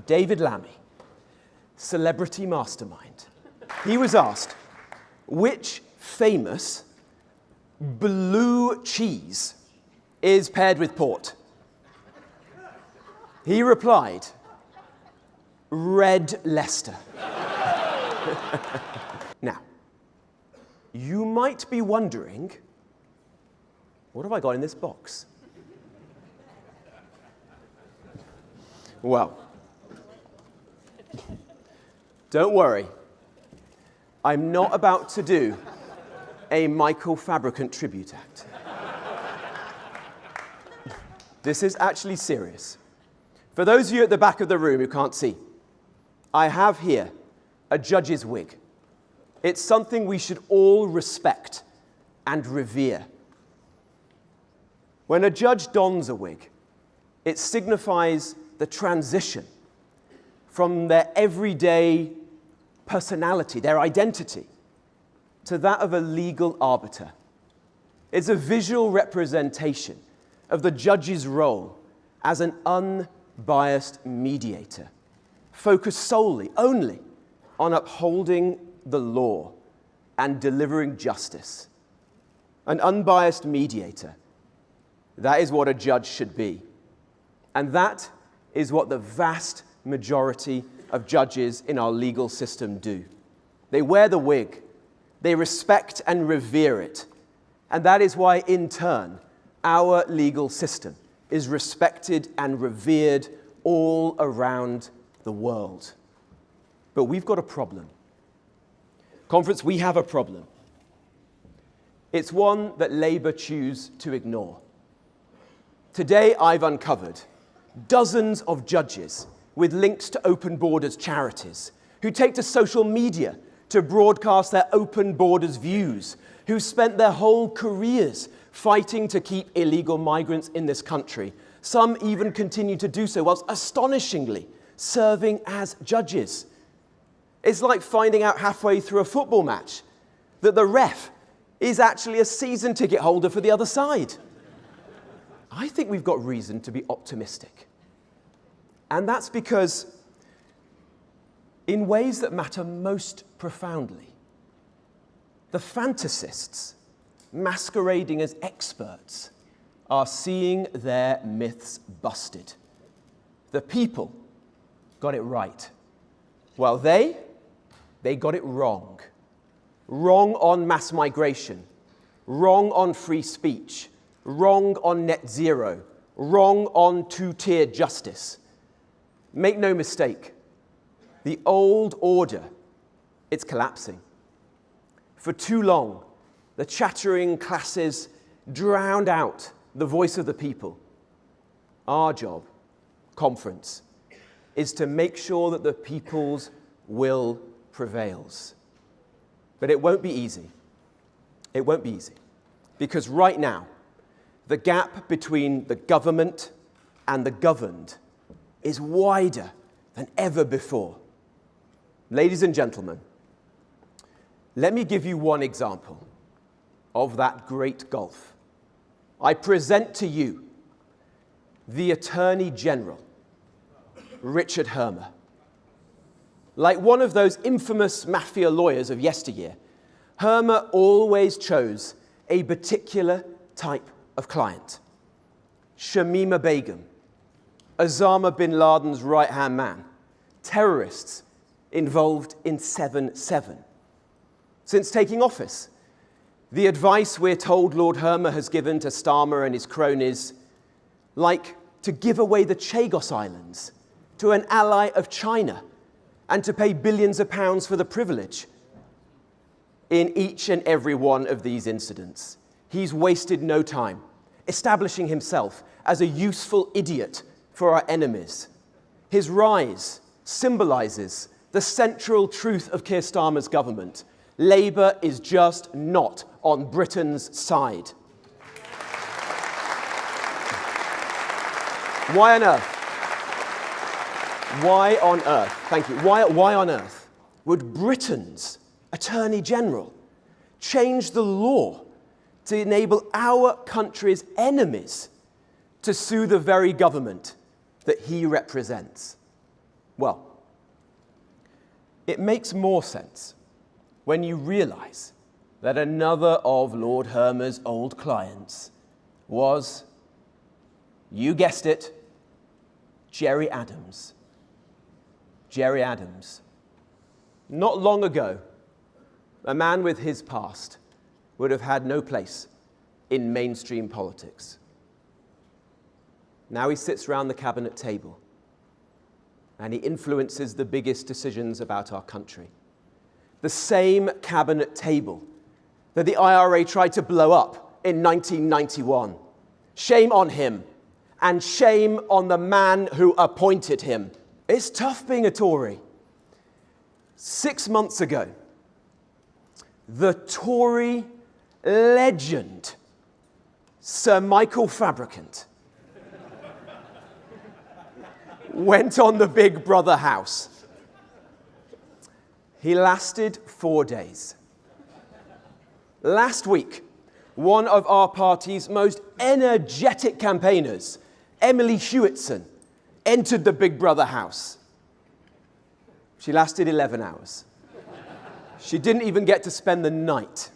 David Lammy, celebrity mastermind. He was asked, which famous blue cheese is paired with port? He replied, Red Leicester. Now, you might be wondering, what have I got in this box? Well, don't worry. I'm not about to do a Michael Fabricant tribute act. This is actually serious. For those of you at the back of the room who can't see, I have here a judge's wig. It's something we should all respect and revere. When a judge dons a wig, it signifies the transition from their everyday personality, their identity, to that of a legal arbiter. It's a visual representation of the judge's role as an unbiased mediator, focused solely, only, on upholding the law and delivering justice. An unbiased mediator, that is what a judge should be. And that is what the vast majority of judges in our legal system do. They wear the wig, they respect and revere it, and that is why, in turn, our legal system is respected and revered all around the world. But we've got a problem. Conference, we have a problem. It's one that Labour choose to ignore. Today, I've uncovered dozens of judges with links to Open Borders charities who take to social media to broadcast their Open Borders views, who spent their whole careers fighting to keep illegal migrants in this country. Some even continue to do so whilst astonishingly serving as judges. It's like finding out halfway through a football match that the ref is actually a season ticket holder for the other side. I think we've got reason to be optimistic. And that's because, in ways that matter most profoundly, the fantasists, masquerading as experts, are seeing their myths busted. The people got it right, while they got it wrong. Wrong on mass migration, wrong on free speech, wrong on net zero, wrong on two-tiered justice. Make no mistake, the old order, it's collapsing. For too long, the chattering classes drowned out the voice of the people. Our job, conference, is to make sure that the people's will prevails. But it won't be easy. It won't be easy. Because right now, the gap between the government and the governed is wider than ever before. Ladies and gentlemen, let me give you one example of that great gulf. I present to you the Attorney General, Richard Hermer. Like one of those infamous mafia lawyers of yesteryear, Hermer always chose a particular type of client. Shamima Begum, Osama bin Laden's right-hand man, terrorists involved in 7/7. Since taking office, the advice we're told Lord Hermer has given to Starmer and his cronies, like to give away the Chagos Islands to an ally of China and to pay billions of pounds for the privilege. In each and every one of these incidents, he's wasted no time establishing himself as a useful idiot for our enemies. His rise symbolizes the central truth of Keir Starmer's government. Labour is just not on Britain's side. Why on earth? Why on earth? Thank you. Why on earth would Britain's Attorney General change the law to enable our country's enemies to sue the very government that he represents? Well, it makes more sense when you realise that another of Lord Hermer's old clients was, you guessed it, Gerry Adams. Gerry Adams. Not long ago, a man with his past would have had no place in mainstream politics. Now he sits around the cabinet table and he influences the biggest decisions about our country. The same cabinet table that the IRA tried to blow up in 1991. Shame on him, and shame on the man who appointed him. It's tough being a Tory. 6 months ago, the Tory legend, Sir Michael Fabricant, went on the Big Brother house. He lasted 4 days. Last week, one of our party's most energetic campaigners, Emily Hewitson, entered the Big Brother house. She lasted 11 hours. She didn't even get to spend the night.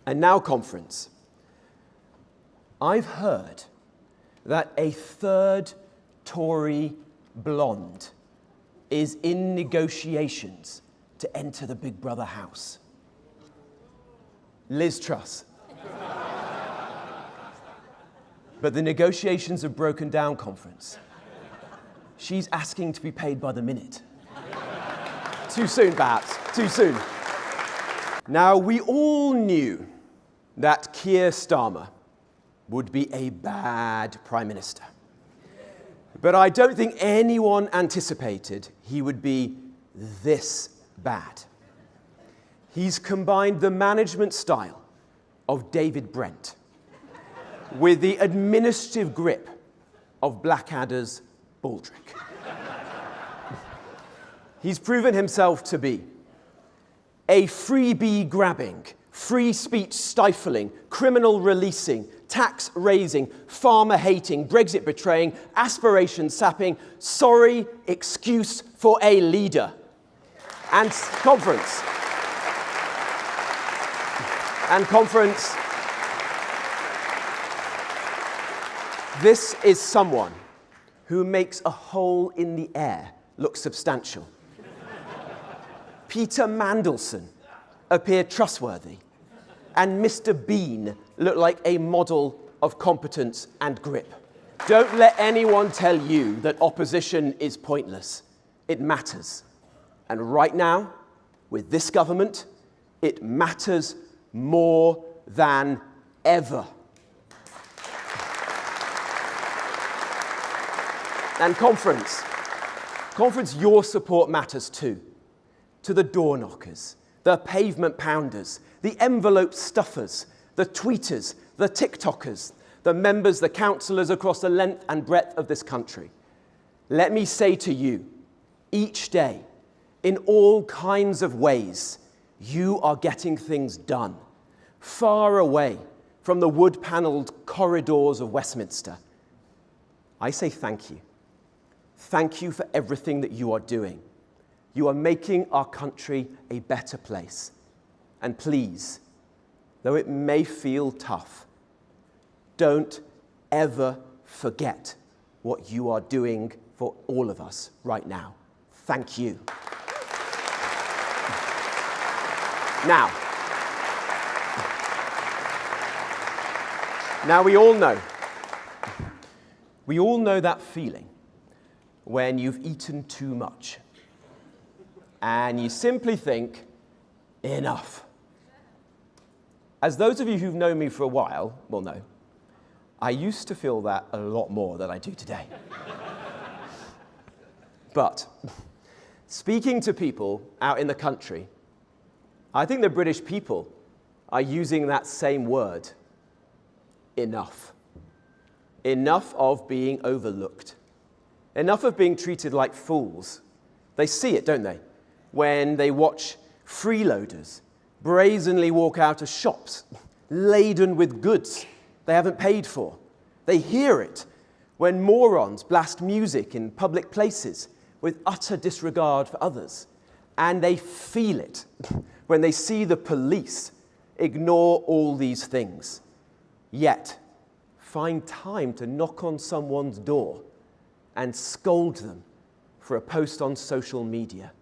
And now, conference. I've heard that a third Tory blonde is in negotiations to enter the Big Brother house. Liz Truss. But the negotiations have broken down, conference. She's asking to be paid by the minute. Too soon, perhaps. Too soon. Now, we all knew that Keir Starmer would be a bad Prime Minister. But I don't think anyone anticipated he would be this bad. He's combined the management style of David Brent with the administrative grip of Blackadder's Baldrick. He's proven himself to be a freebie-grabbing, free speech stifling, criminal releasing, tax raising, farmer hating, Brexit betraying, aspiration sapping, sorry excuse for a leader. And conference. This is someone who makes a hole in the air look substantial. Peter Mandelson appeared trustworthy, and Mr. Bean looked like a model of competence and grip. Don't let anyone tell you that opposition is pointless. It matters. And right now, with this government, it matters more than ever. And conference, your support matters too. To the door knockers, the pavement pounders, the envelope stuffers, the tweeters, the TikTokers, the members, the councillors across the length and breadth of this country. Let me say to you, each day, in all kinds of ways, you are getting things done, far away from the wood-panelled corridors of Westminster. I say thank you. Thank you for everything that you are doing. You are making our country a better place. And please, though it may feel tough, don't ever forget what you are doing for all of us right now. Thank you. Now we all know that feeling when you've eaten too much and you simply think, enough. As those of you who've known me for a while will know, I used to feel that a lot more than I do today. But speaking to people out in the country, I think the British people are using that same word, enough. Enough of being overlooked. Enough of being treated like fools. They see it, don't they? When they watch freeloaders brazenly walk out of shops laden with goods they haven't paid for. They hear it when morons blast music in public places with utter disregard for others. And they feel it when they see the police ignore all these things, yet find time to knock on someone's door and scold them for a post on social media.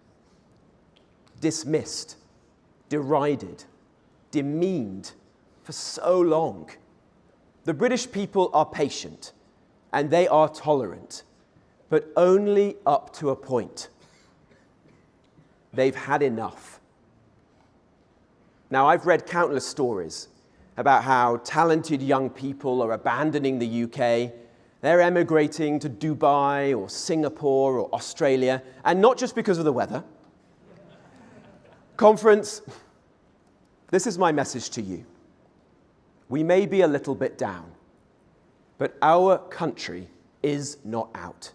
Dismissed, derided, demeaned for so long. The British people are patient and they are tolerant, but only up to a point. They've had enough. Now, I've read countless stories about how talented young people are abandoning the UK. They're emigrating to Dubai or Singapore or Australia, and not just because of the weather. Conference, this is my message to you. We may be a little bit down, but our country is not out,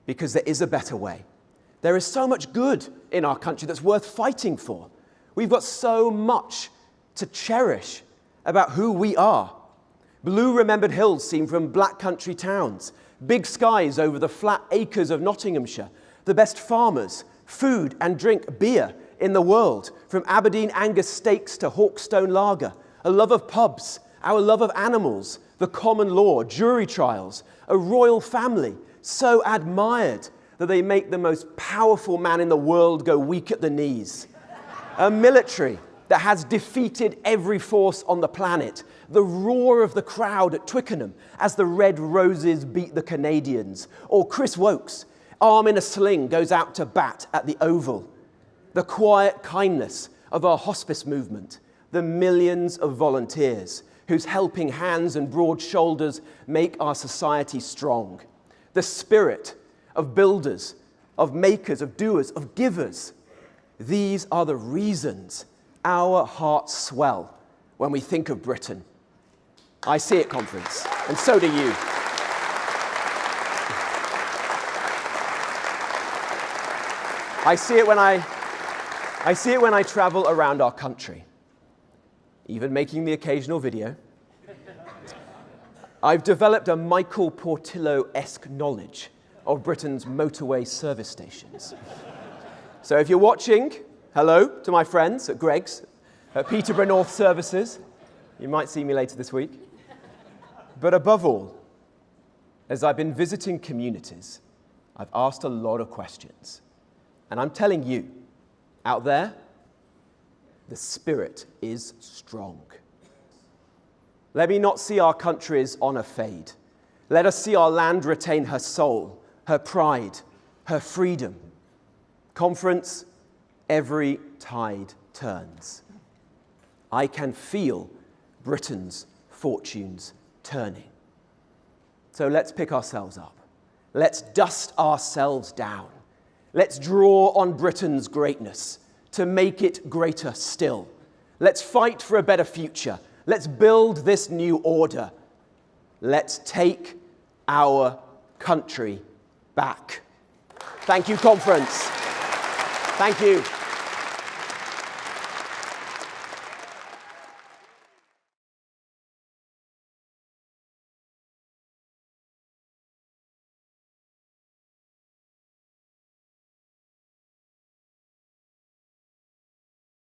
because there is a better way. There is so much good in our country that's worth fighting for. We've got so much to cherish about who we are. Blue remembered hills seen from black country towns, big skies over the flat acres of Nottinghamshire, the best farmers, food and drink, beer in the world, from Aberdeen Angus steaks to Hawkstone lager, a love of pubs, our love of animals, the common law, jury trials, a royal family so admired that they make the most powerful man in the world go weak at the knees. A military that has defeated every force on the planet. The roar of the crowd at Twickenham as the Red Roses beat the Canadians. Or Chris Wokes, arm in a sling, goes out to bat at the Oval. The quiet kindness of our hospice movement. The millions of volunteers whose helping hands and broad shoulders make our society strong. The spirit of builders, of makers, of doers, of givers. These are the reasons our hearts swell when we think of Britain. I see it, conference, and so do you. I see it when I travel around our country, even making the occasional video. I've developed a Michael Portillo-esque knowledge of Britain's motorway service stations. So if you're watching, hello to my friends at Greg's, at Peterborough North Services. You might see me later this week. But above all, as I've been visiting communities, I've asked a lot of questions. And I'm telling you, out there, the spirit is strong. Let me not see our country's honour fade. Let us see our land retain her soul, her pride, her freedom. Conference, every tide turns. I can feel Britain's fortunes turning. So let's pick ourselves up. Let's dust ourselves down. Let's draw on Britain's greatness to make it greater still. Let's fight for a better future. Let's build this new order. Let's take our country back. Thank you, conference. Thank you.